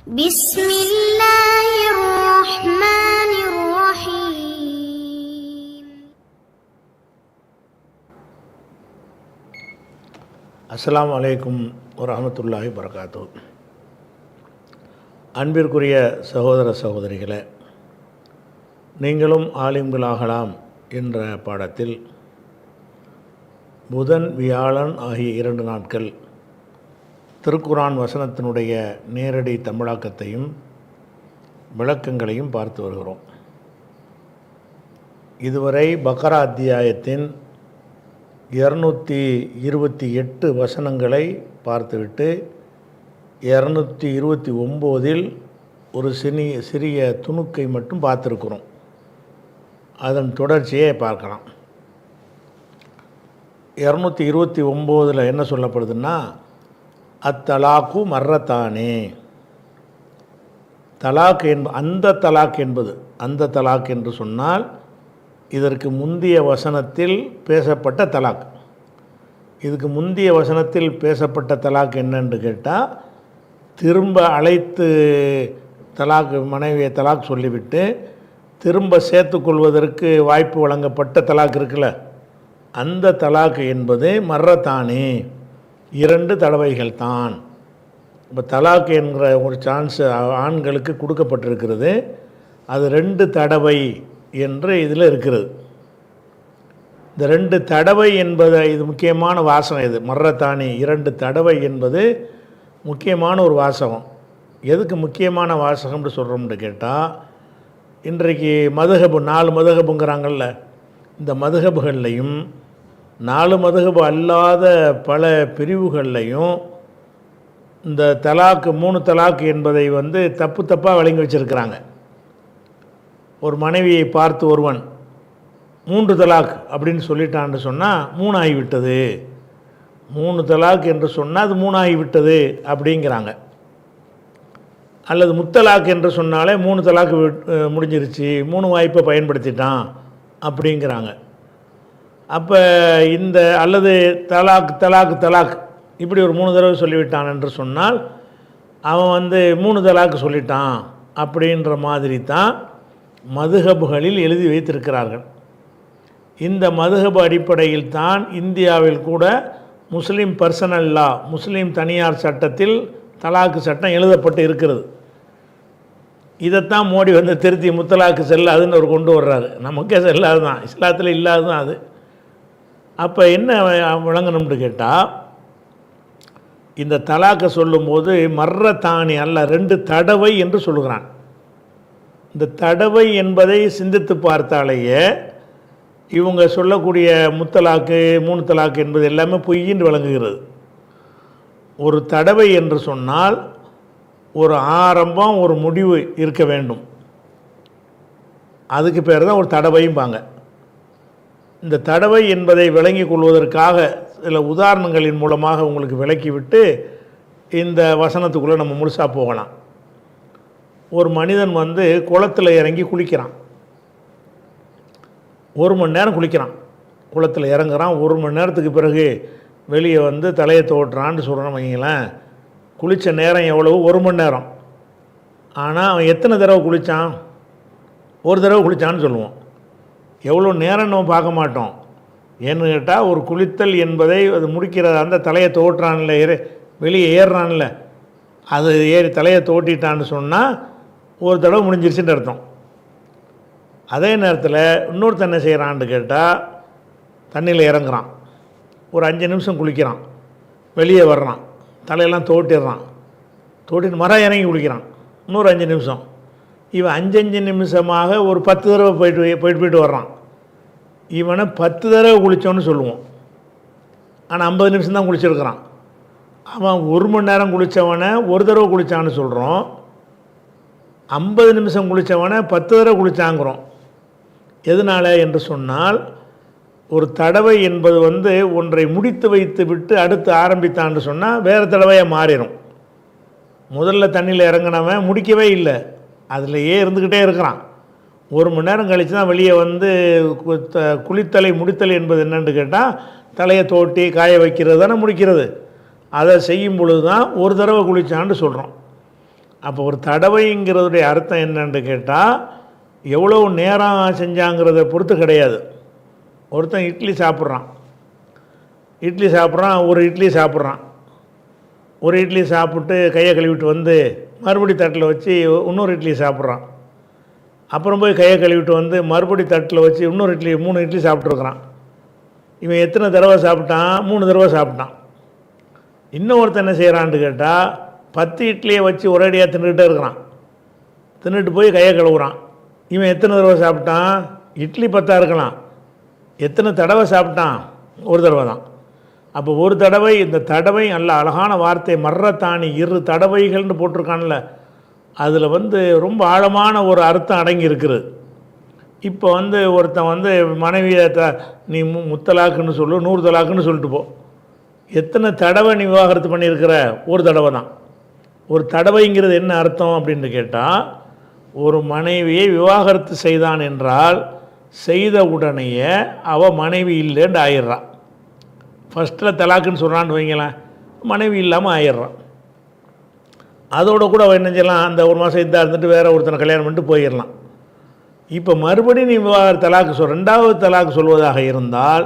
بسم الله الرحمن الرحيم. அஸ்ஸலாமு அலைக்கும் வரஹ்மத்துல்லாஹி வபரகாத்துஹு. அன்பிற்குரிய சகோதர சகோதரிகளே, நீங்களும் ஆலிம்களாகலாம் என்ற பாடத்தில் புதன் வியாழன் ஆகிய 2 நாட்கள் திருக்குரான் வசனத்தினுடைய நேரடி தமிழாக்கத்தையும் விளக்கங்களையும் பார்த்து வருகிறோம். இதுவரை பக்ரா அத்தியாயத்தின் 228 வசனங்களை பார்த்துவிட்டு 229இல் ஒரு சிறிய துணுக்கை மட்டும் பார்த்துருக்குறோம். அதன் தொடர்ச்சியை பார்க்கலாம். 229இல் என்ன சொல்லப்படுதுன்னா, அத்தலாக்கு மர்ரத்தானே. தலாக் அந்த தலாக் என்று சொன்னால் இதற்கு முந்திய வசனத்தில் பேசப்பட்ட தலாக். இதுக்கு முந்திய வசனத்தில் பேசப்பட்ட தலாக் என்னன்னு கேட்டால், திரும்ப அழைத்து மனைவியை தலாக் சொல்லிவிட்டு திரும்ப சேர்த்துக்கொள்வதற்கு வாய்ப்பு வழங்கப்பட்ட தலாக் இருக்குல்ல, அந்த தலாக் என்பது மர்ரத்தானே, 2 தடவைகள் தான். இப்போ தலாக் என்கிற ஒரு சான்ஸ் ஆண்களுக்கு கொடுக்கப்பட்டிருக்கிறது. அது 2 தடவை என்று இதில் இருக்கிறது. இந்த 2 தடவை என்பது இது முக்கியமான வாசகம். இது மர்ரத்தானி 2 தடவை என்பது முக்கியமான ஒரு வாசகம். எதுக்கு முக்கியமான வாசகம்னு சொல்கிறோம்னு கேட்டால், இன்றைக்கு மதுஹபு 4 மதுஹபுங்கிறாங்கல்ல, இந்த மதுஹபுகள்லையும் 4 மதுஹபு அல்லாத பல பிரிவுகள்லையும் இந்த தலாக்கு 3 தலாக்கு என்பதை தப்பாக வழங்கி வச்சுருக்கிறாங்க. ஒரு மனைவியை பார்த்து ஒருவன் 3 தலாக் அப்படின்னு சொல்லிட்டான்னு சொன்னால் 3 ஆகிவிட்டது, 3 தலாக் என்று சொன்னால் அது 3 ஆகிவிட்டது அப்படிங்கிறாங்க. அல்லது முத்தலாக் என்று சொன்னாலே 3 தலாக்கு முடிஞ்சிருச்சு, 3 வாய்ப்பை பயன்படுத்திட்டான் அப்படிங்கிறாங்க. அப்போ அல்லது தலாக் தலாக் தலாக் இப்படி ஒரு 3 தடவை சொல்லிவிட்டான் என்று சொன்னால் அவன் 3 தலாக்கு சொல்லிட்டான் அப்படின்ற மாதிரி தான் மதுஹபுகளில் எழுதி வைத்திருக்கிறார்கள். இந்த மதுஹபு அடிப்படையில் தான் இந்தியாவில் கூட முஸ்லீம் பர்சனல் லா, முஸ்லீம் தனியார் சட்டத்தில் தலாக்கு சட்டம் எழுதப்பட்டு இருக்கிறது. இதைத்தான் மோடி திருத்தி முத்தலாக்கு செல்லாதுன்னு அவர் கொண்டு வர்றாரு. நமக்கே செல்லாது தான், இஸ்லாத்தில் இல்லாது தான் அது. அப்போ என்ன விளங்கணும்னு கேட்டால், இந்த தலாக்கை சொல்லும்போது மர்ரத்தானி அல்ல 2 தடவை என்று சொல்லுகிறான். இந்த தடவை என்பதை சிந்தித்து பார்த்தாலேயே இவங்க சொல்லக்கூடிய முத்தலாக்கு 3 தலாக்கு என்பது எல்லாமே பொய்யின்று விளங்குகிறது. ஒரு தடவை என்று சொன்னால் ஒரு ஆரம்பம் ஒரு முடிவு இருக்க வேண்டும். அதுக்கு பேர் தான் ஒரு தடவையும்பாங்க. இந்த தடவை என்பதை விளங்கிக் கொள்வதற்காக சில உதாரணங்களின் மூலமாக உங்களுக்கு விளக்கிவிட்டு இந்த வசனத்துக்குள்ளே நம்ம முழுசாக போகலாம். ஒரு மனிதன் குளத்தில் இறங்கி குளிக்கிறான். 1 மணி நேரம் குளிக்கிறான், குளத்தில் இறங்குறான். 1 மணி நேரத்துக்கு பிறகு வெளியே தலையை தோட்டுறான்னு சொல்கிறோன்னு வைங்களேன். குளித்த நேரம் எவ்வளவு? 1 மணி நேரம். ஆனால் அவன் எத்தனை தடவை குளித்தான்? 1 தடவை குளித்தான்னு சொல்லுவோம். எவ்வளோ நேரம் நம்ம பார்க்க மாட்டோம். ஏன்னு கேட்டால், ஒரு குளித்தல் என்பதை அது முடிக்கிறத அந்த தலையை தோட்டுறான்ல, வெளியே ஏறுறான்ல, அது ஏறி தலையை தோட்டிட்டான்னு சொன்னால் 1 தடவை முடிஞ்சிருச்சுன்னு அர்த்தம். அதே நேரத்தில் இன்னொருத்தன் என்ன செய்கிறான்னு கேட்டால், தண்ணியில் இறங்குறான், ஒரு 5 நிமிஷம் குளிக்கிறான், வெளியே வர்றான், தலையெல்லாம் தோட்டிடுறான், தோட்டிட்டு மரம் இறங்கி குளிக்கிறான், இன்னொரு 5 நிமிஷம். இவன் 5 நிமிஷமாக ஒரு 10 தடவை போயிட்டு வர்றான். இவனை 10 தடவை குளித்தோன்னு சொல்லுவோம். ஆனால் 50 நிமிஷம் தான் குளிச்சிருக்கிறான். அவன் 1 மணி நேரம் குளித்தவனை 1 தடவை குளித்தான்னு சொல்கிறோம். 50 நிமிஷம் குளித்தவனை 10 தடவை குளித்தாங்கிறோம். எதனால் என்று சொன்னால், ஒரு தடவை என்பது ஒன்றை முடித்து வைத்து விட்டு அடுத்து ஆரம்பித்தான்னு சொன்னால் வேறு தடவையாக மாறிடும். முதல்ல தண்ணியில் இறங்கினவன் முடிக்கவே இல்லை, அதிலேயே இருந்துக்கிட்டே இருக்கிறான். 1 மணி நேரம் கழித்து தான் வெளியே குளித்தலை முடித்தல் என்பது என்னென்னு கேட்டால், தலையை தோட்டி காய வைக்கிறது தானே முடிக்கிறது. அதை செய்யும் பொழுது தான் 1 தடவை குளித்தான்னு சொல்கிறோம். அப்போ ஒரு தடவைங்கிறதுடைய அர்த்தம் என்னன்னு கேட்டால் எவ்வளோ நேரம் செஞ்சாங்கிறத பொறுத்து கிடையாது. ஒருத்தன் இட்லி சாப்பிட்றான், ஒரு இட்லி சாப்பிட்றான், ஒரு இட்லி சாப்பிட்டு கையை கழுவிட்டு வந்து மறுபடி தட்டில் வச்சு இன்னொரு இட்லி சாப்பிட்றான். அப்புறம் போய் கையை கழுவிட்டு வந்து மறுபடி தட்டில் வச்சு இன்னொரு இட்லி 3 இட்லி சாப்பிட்ருக்குறான். இவன் எத்தனை தடவை சாப்பிட்டான்? 3 தடவை சாப்பிட்டான். இன்னொருத்தன் என்ன செய்கிறான்னு கேட்டால் 10 இட்லியை வச்சு ஒரேடியாக தின்னுக்கிட்டே இருக்கிறான். தின்னுட்டு போய் கையை கழுவுறான். இவன் எத்தனை தடவை சாப்பிட்டான்? இட்லி 10 இருக்கலாம், எத்தனை தடவை சாப்பிட்டான்? ஒரு தடவை தான். அப்போ ஒரு தடவை, இந்த தடவை நல்ல அழகான வார்த்தை, மர்ரத்தானி 2 தடவைகள்னு போட்டிருக்கான்ல, அதில் ரொம்ப ஆழமான ஒரு அர்த்தம் அடங்கி இருக்குது. இப்போ ஒருத்தன் மனைவியை நீ முத்தலாக்குன்னு சொல்லு, 100 தலாக்குன்னு சொல்லிட்டு போ. எத்தனை தடவை நீ விவாகரத்து பண்ணியிருக்கிற? ஒரு தடவை தான். ஒரு தடவைங்கிறது என்ன அர்த்தம் அப்படின்னு கேட்டால், ஒரு மனைவியை விவாகரத்து செய்தான் என்றால் செய்த உடனேயே அவள் மனைவி இல்லைன்னு ஆயிடுறான். ஃபஸ்ட்டில் தலாக்குன்னு சொல்கிறான்னு வைங்களேன், மனைவி இல்லாமல் ஆயிடுறான். அதோட கூட அவள் என்ன செய்யலாம், அந்த ஒரு மாதம் இதாக இருந்துட்டு வேறு ஒருத்தனை கல்யாணம் பண்ணிட்டு போயிடலாம். இப்போ மறுபடியும் நீ தலாக்கு ரெண்டாவது தலாக்கு சொல்வதாக இருந்தால்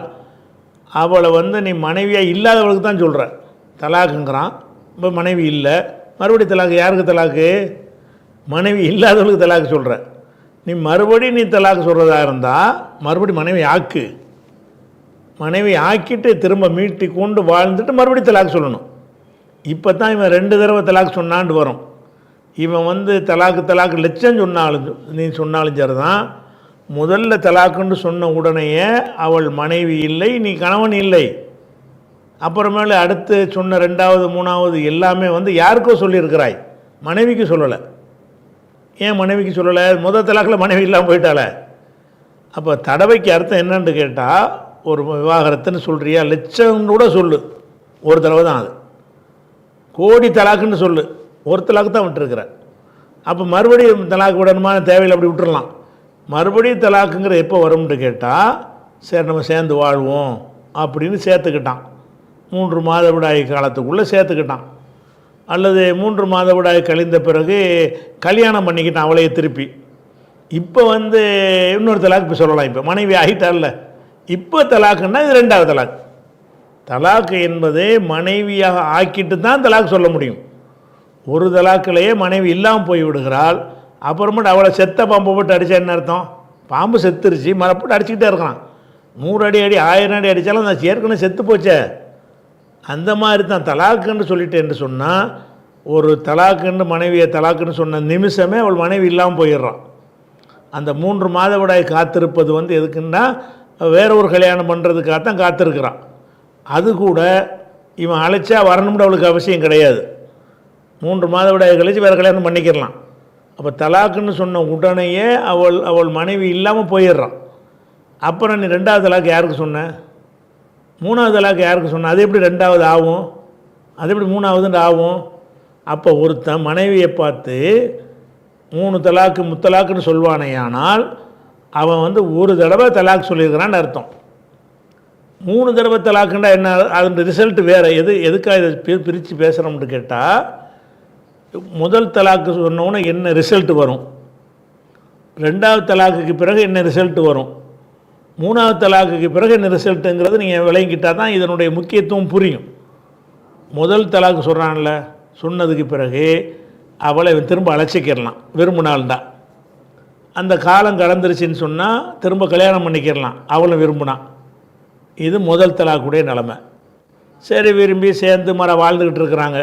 அவளை நீ மனைவியாக இல்லாதவளுக்கு தான் சொல்கிற. தலாக்குங்கிறான், இப்போ மனைவி இல்லை, மறுபடி தலாக்கு. யாருக்கு தலாக்கு? மனைவி இல்லாதவளுக்கு தலாக்கு சொல்கிற. நீ தலாக்கு சொல்கிறதா இருந்தால் மறுபடி மனைவி ஆக்கு. மனைவி ஆக்கிட்டு திரும்ப மீட்டி கொண்டு வாழ்ந்துட்டு மறுபடியும் தலாக்கு சொல்லணும். இப்போ தான் இவன் 2 தடவை தலாக்கு சொன்னான்னு வரும். இவன் தலாக்கு லட்சம் சொன்னாலும் சரி தான், முதல்ல தலாக்குன்னு சொன்ன உடனேயே அவள் மனைவி இல்லை, நீ கணவன் இல்லை. அப்புறமேல அடுத்து சொன்ன 2வது 3வது எல்லாமே யாருக்கோ சொல்லியிருக்கிறாய், மனைவிக்கு சொல்லலை. ஏன் மனைவிக்கு சொல்லலை? முதல் தலாக்கில் மனைவி இல்லாமல் போயிட்டாளே. அப்போ தடவைக்கு அர்த்தம் என்னன்னு கேட்டால், ஒரு விவாகரத்துன்னு சொல்கிறியா, லட்சம் கூட சொல்லு, ஒரு தடவை தான். அது கோடி தலாக்குன்னு சொல்லு, ஒரு தலாக்கு தான் விட்டுருக்குற. அப்போ மறுபடியும் தலாக்கு விடணுமா? தேவையில்லை, அப்படி விட்டுடலாம். மறுபடியும் தலாக்குங்கிற எப்போ வரும்னு கேட்டால், சரி நம்ம சேர்ந்து வாழ்வோம் அப்படின்னு சேர்த்துக்கிட்டான். 3 மாதவிடாய் காலத்துக்குள்ளே சேர்த்துக்கிட்டான். அல்லது 3 மாதவிடாய் கழிந்த பிறகு கல்யாணம் பண்ணிக்கிட்டான் அவளையே திருப்பி. இப்போ இன்னொரு தலாக்கு இப்போ சொல்லலாம். இப்போ மனைவி ஆகிட்டால, இப்போ தலாக்குன்னா இது 2வது தலாக்கு. தலாக்கு என்பது மனைவியாக ஆக்கிட்டு தான் தலாக்கு சொல்ல முடியும். ஒரு தலாக்கிலேயே மனைவி இல்லாமல் போய் விடுகிறாள். அப்புறமேட்டு அவளை செத்த பாம்பை போட்டு அடித்தா என்ன அர்த்தம்? பாம்பு செத்துருச்சு, மரப்போட்டு அடிச்சுக்கிட்டே இருக்கான். 100 அடி 1000 அடி அடித்தாலும் நான் ஏற்கனவே செத்து போச்சே. அந்த மாதிரி தான் தலாக்குன்னு சொல்லிட்டேன்னு சொன்னால், ஒரு தலாக்குன்னு மனைவியை தலாக்குன்னு சொன்ன நிமிஷமே அவள் மனைவி இல்லாமல் போயிடுறான். அந்த 3 மாதவிடாய் காத்திருப்பது எதுக்குன்னா வேற ஒரு கல்யாணம் பண்ணுறதுக்காகத்தான் காத்திருக்கிறான். அது கூட இவன் அழைச்சா வரணும்னு அவளுக்கு அவசியம் கிடையாது. 3 மாதவிடாய் கழித்து வேறு கல்யாணம் பண்ணிக்கிறலாம். அப்போ தலாக்குன்னு சொன்ன உடனேயே அவள் மனைவி இல்லாமல் போயிடுறான். அப்புறம் நீ 2வது தலாக்கு யாருக்கு சொன்ன? 3வது தலாக்கு யாருக்கு சொன்ன? அது எப்படி 2வது ஆகும்? அது எப்படி 3வதுன்னு ஆகும்? அப்போ ஒருத்தன் மனைவியை பார்த்து 3 தலாக்கு முத்தலாக்குன்னு சொல்வானேயானால் அவன் ஒரு தடவை தலாக்கு சொல்லியிருக்கிறான்னு அர்த்தம். 3 தடவை தலாக்குண்டா என்ன? அதோட ரிசல்ட் வேறு. எதுக்காக இதை பிரித்து பேசுகிறோம்னு கேட்டால், முதல் தலாக்கு சொன்னோன்னே என்ன ரிசல்ட் வரும், 2வது தலாக்குக்கு பிறகு என்ன ரிசல்ட் வரும், 3வது தலாக்குக்கு பிறகு என்ன ரிசல்ட்டுங்கிறது நீங்கள் விளங்கிக்கிட்டால் தான் இதனுடைய முக்கியத்துவம் புரியும். முதல் தலாக்கு சொல்கிறான்ல, சொன்னதுக்கு பிறகு அவளை திரும்ப அழைச்சிக்கிடலாம் விரும்பினால்டா. அந்த காலம் கடந்துருச்சின்னு சொன்னால் திரும்ப கல்யாணம் பண்ணிக்கிடலாம் அவளும் விரும்பினான். இது முதல் தலாக்குடைய நிலைமை. சரி, விரும்பி சேர்ந்து வாழ்ந்துக்கிட்டு இருக்கிறாங்க.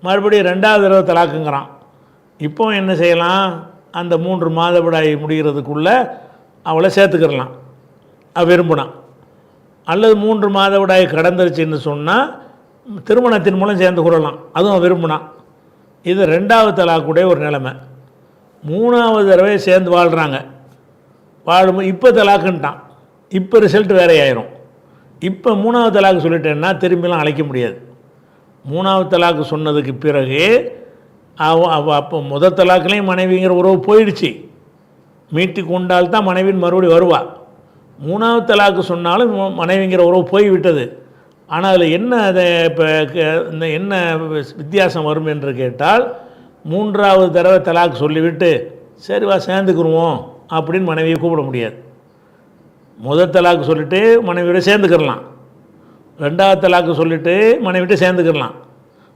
மறுபடியும் 2வது தடவை தலாக்குங்கிறான். இப்போ என்ன செய்யலாம்? அந்த 3 மாதவிடாய் முடிகிறதுக்குள்ளே அவளை சேர்த்துக்கிடலாம் விரும்பினான். அல்லது 3 மாதவிடாய் கடந்துருச்சுன்னு சொன்னால் திருமணத்தின் மூலம் சேர்ந்து கொள்ளலாம், அதுவும் விரும்பினான். இது 2வது தலாக்குடைய ஒரு நிலைமை. 3வது தடவை சேர்ந்து வாழ்கிறாங்க. வாழும்போது இப்போ தலாக்குன்ட்டான். இப்போ ரிசல்ட் வேறே ஆயிரும். இப்போ 3வது தலாக்கு சொல்லிட்டேன்னா திரும்பிலாம் அழைக்க முடியாது. 3வது தலாக்கு சொன்னதுக்கு பிறகு அப்போ முதல் தலாக்குலேயும் மனைவிங்கிற உறவு போயிடுச்சு, மீட்டி கொண்டால்தான் மனைவின் மறுபடியும் வருவாள். 3வது தலாக்கு சொன்னாலும் மனைவிங்கிற உறவு போய்விட்டது. ஆனால் அதில் என்ன அதை இப்போ என்ன வித்தியாசம் வரும் என்று கேட்டால், மூன்றாவது தடவை தலாக் சொல்லிவிட்டு சரி வா சேர்ந்துக்குருவோம் அப்படின்னு மனைவியை கூப்பிட முடியாது. முதல் தலாக்கு சொல்லிவிட்டு மனைவியோட சேர்ந்துக்கிடலாம், ரெண்டாவது தலாக்கு சொல்லிவிட்டு மனைவிட்ட சேர்ந்துக்கிடலாம்,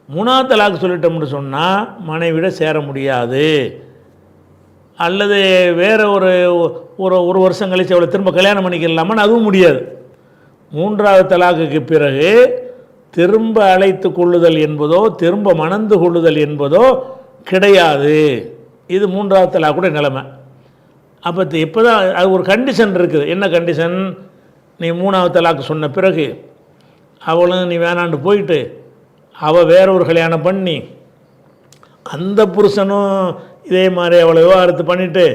மூணாவது தலாக்கு சொல்லிட்டோம்னு சொன்னால் மனைவிட சேர முடியாது. அல்லது வேறு ஒரு ஒரு வருஷம் கழித்து அவளை திரும்ப கல்யாணம் பண்ணிக்கலாமான்னு அதுவும் முடியாது. மூன்றாவது தலாக்குக்கு பிறகு திரும்ப அழைத்து கொள்ளுதல் என்பதோ திரும்ப மணந்து கொள்ளுதல் என்பதோ கிடையாது. இது மூன்றாவது தலாக்குடைய நிலைமை. அப்போ இப்போ தான் அது ஒரு கண்டிஷன் இருக்குது. என்ன கண்டிஷன்? நீ மூணாவது தலாக்கு சொன்ன பிறகு அவளும் நீ வேணாண்டு போயிட்டு அவள் வேற ஒரு கல்யாணம் பண்ணி அந்த புருஷனும் இதே மாதிரி அவளை விவாகரத்து பண்ணிவிட்டு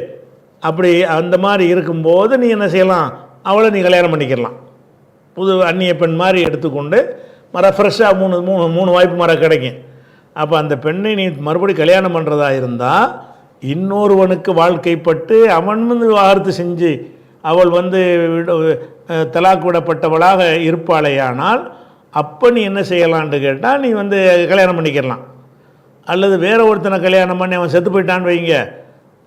அப்படி அந்த மாதிரி இருக்கும்போது நீ என்ன செய்யலாம்? அவளை நீ கல்யாணம் பண்ணிக்கலாம். புது அந்நிய பெண் மாதிரி எடுத்துக்கொண்டு ஃப்ரெஷ்ஷாக மூணு வாய்ப்பு கிடைக்கும். அப்போ அந்த பெண்ணை நீ மறுபடி கல்யாணம் பண்ணுறதா இருந்தால் இன்னொருவனுக்கு வாழ்க்கைப்பட்டு அவன் விவாகரத்து செஞ்சு அவள் தலாக் விடப்பட்டவளாக இருப்பாளேயானால் அப்போ நீ என்ன செய்யலான்னு கேட்டால் நீ கல்யாணம் பண்ணிக்கலாம். அல்லது வேற ஒருத்தனை கல்யாணம் பண்ணி அவன் செத்து போயிட்டான்னு வைங்க,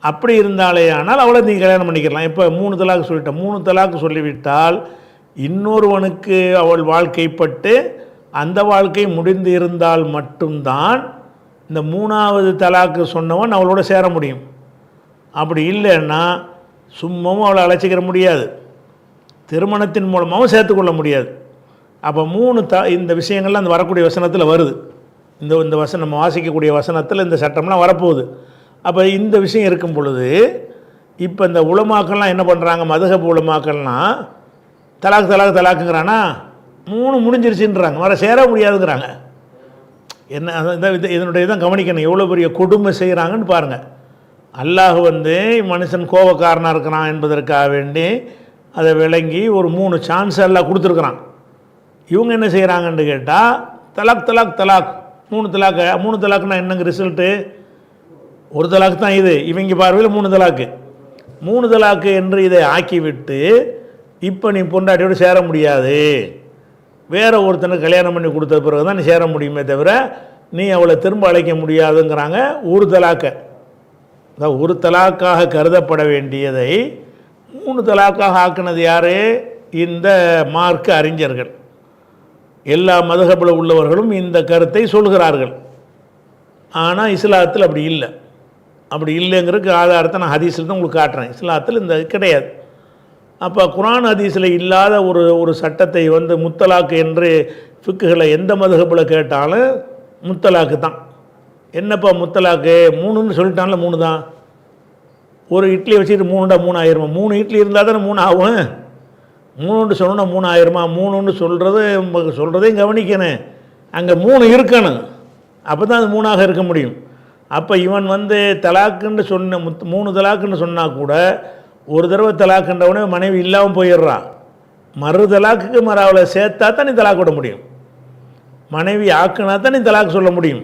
அப்படி இருந்தாலே ஆனால் அவளை நீ கல்யாணம் பண்ணிக்கலாம். இப்போ 3 தலாக்கு சொல்லிட்டேன். 3 தலாக்கு சொல்லிவிட்டால் இன்னொருவனுக்கு அவள் வாழ்க்கைப்பட்டு அந்த வாழ்க்கை முடிந்து இருந்தால் மட்டும்தான் இந்த 3வது தலாக்கு சொன்னவன் அவளோட சேர முடியும். அப்படி இல்லைன்னா சும்மாவும் அவளை அழைச்சிக்கிற முடியாது, திருமணத்தின் மூலமாகவும் சேர்த்துக்கொள்ள முடியாது. அப்போ இந்த விஷயங்கள்லாம் அந்த வரக்கூடிய வசனத்தில் வருது. இந்த வசனம் நம்ம வாசிக்கக்கூடிய வசனத்தில் இந்த சட்டம்லாம் வரப்போகுது. அப்போ இந்த விஷயம் இருக்கும் பொழுது இப்போ இந்த உலமாக்கள்லாம் என்ன பண்ணுறாங்க? மதுஹப் உலமாக்கள்லாம் தலாக்குங்கிறானா 3 முடிஞ்சிருச்சுன்றாங்க, சேர முடியாதுங்கிறாங்க. என்ன இதனுடைய தான் கவனிக்கணும், எவ்வளோ பெரிய கொடுமை செய்கிறாங்கன்னு பாருங்கள். அல்லாஹ் மனுஷன் கோபக்காரனாக இருக்கிறான் என்பதற்காக வேண்டி அதை விளங்கி ஒரு 3 சான்ஸ் எல்லாம் கொடுத்துருக்குறான். இவங்க என்ன செய்கிறாங்கன்னு கேட்டால் தலாக் தலாக் தலாக் 3 தலாக்குனா என்னங்க ரிசல்ட்டு? ஒரு தலாக்கு தான் இது, இவங்க பார்வையில் 3 தலாக்கு. 3 தலாக்கு என்று இதை ஆக்கிவிட்டு இப்போ நீ பொண்டாட்டியோடு சேர முடியாது, வேற ஒருத்தனுக்கு கல்யாணம் பண்ணி கொடுத்த பிறகு தான் நீ சேர முடியுமே தவிர நீ அவளை திரும்ப அழைக்க முடியாதுங்கிறாங்க. ஒரு தலாக்கை, அதாவது ஒரு தலாக்காக கருதப்பட வேண்டியதை 3 தலாக்காக ஆக்கினது யார்? இந்த மார்க்க அறிஞர்கள். எல்லா மதுஹபில் உள்ளவர்களும் இந்த கருத்தை சொல்கிறார்கள். ஆனால் இஸ்லாத்தில் அப்படி இல்லை. அப்படி இல்லைங்கிறதுக்கு ஆதாரத்தை நான் ஹதீஸில் தான் உங்களுக்கு காட்டுறேன். இஸ்லாத்தில் இந்த கிடையாது. அப்போ குர்ஆன் ஹதீஸில் இல்லாத ஒரு சட்டத்தை முத்தலாக்கு என்று ஃபிக்குகளை எந்த மதுஹபில் கேட்டாலும் முத்தலாக்கு தான். என்னப்பா முத்தலாக்கு 3ன்னு சொல்லிட்டான்ல, 3 தான். ஒரு இட்லி வச்சுட்டு 3 3 ஆயிரமா? 3 இட்லி இருந்தால் தானே 3 ஆகும். 3 சொன்னால் 3 ஆயிரமா? 3ன்னு சொல்கிறதையும் கவனிக்கணும். அங்கே 3 இருக்கணும், அப்போ தான் அது 3ஆக இருக்க முடியும். அப்போ இவன் தலாக்குன்னு சொன்ன 3 தலாக்குன்னு சொன்னால் கூட ஒரு தடவை தலாக்குன்றவனே மனைவி இல்லாமல் போயிடுறான். மறு தலாக்குக்கு அவளை சேர்த்தா தான் நீ தலாக்கு விட முடியும். மனைவி ஆக்குனா தான் நீ தலாக்கு சொல்ல முடியும்.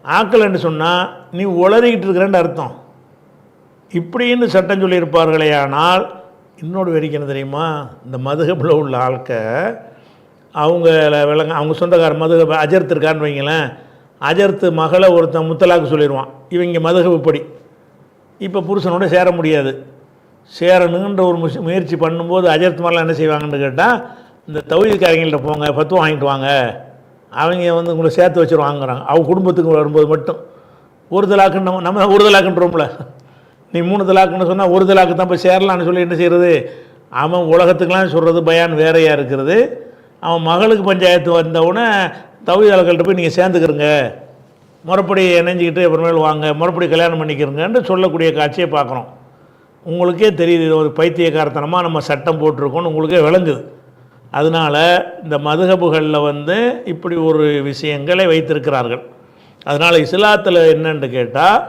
ஆக்கலைன்னு சொன்னால் நீ உளறிக்கிட்டு இருக்கிறேன்னு அர்த்தம். இப்படின்னு சட்டம் சொல்லியிருப்பார்களே. ஆனால் இன்னொரு வெறிக்கணும் தெரியுமா? இந்த மதுஹபில் உள்ள அவங்க சொந்தக்கார மதுஹப் அஜர்த்து இருக்கான்னு வைங்களேன், அஜர்த்து மகளை ஒருத்தன் முத்தலாக்கு சொல்லிடுவான். இவங்க மதுஹப் இப்படி இப்போ புருஷனோட சேர முடியாது. சேரணுன்ற ஒரு முயற்சி பண்ணும்போது அஜர்த்து மாதிரிலாம் என்ன செய்வாங்கன்னு கேட்டால், இந்த தௌஹீத்காரங்கள்ட்ட போங்க, பத்து வாங்கிட்டு வாங்க, அவங்க உங்களை சேர்த்து வச்சுருவாங்கிறாங்க. அவங்க குடும்பத்துக்கு வரும்போது மட்டும் ஒரு தலாக்குன்னு நம்ம ஒரு தலாக்குன்றோம்ல, நீ 3 தலாக்குன்னு சொன்னால் ஒரு தலாக்கு தான் போய் சேரலான்னு சொல்லி என்ன செய்கிறது? அவன் உலகத்துக்கெலாம் சொல்கிறது பயான் வேறையாக இருக்கிறது. அவன் மகளுக்கு பஞ்சாயத்து வந்தவுடனே தௌஹீத்காரர்கள்ட்ட போய் நீங்கள் சேர்ந்துக்கிறங்க, முறைப்படி இணைஞ்சிக்கிட்டு அப்புறமேல் வாங்க, முறைப்படி கல்யாணம் பண்ணிக்கிறங்கன்னு சொல்லக்கூடிய காட்சியை பார்க்குறோம். உங்களுக்கே தெரியுது, இது ஒரு பைத்தியக்காரத்தனமாக நம்ம சட்டம் போட்டிருக்கோன்னு உங்களுக்கே விளங்குது. அதனால் இந்த மதுஹபுகளில் இப்படி ஒரு விஷயங்களை வைத்திருக்கிறார்கள். அதனால் இஸ்லாத்தில் என்னன்னு கேட்டால்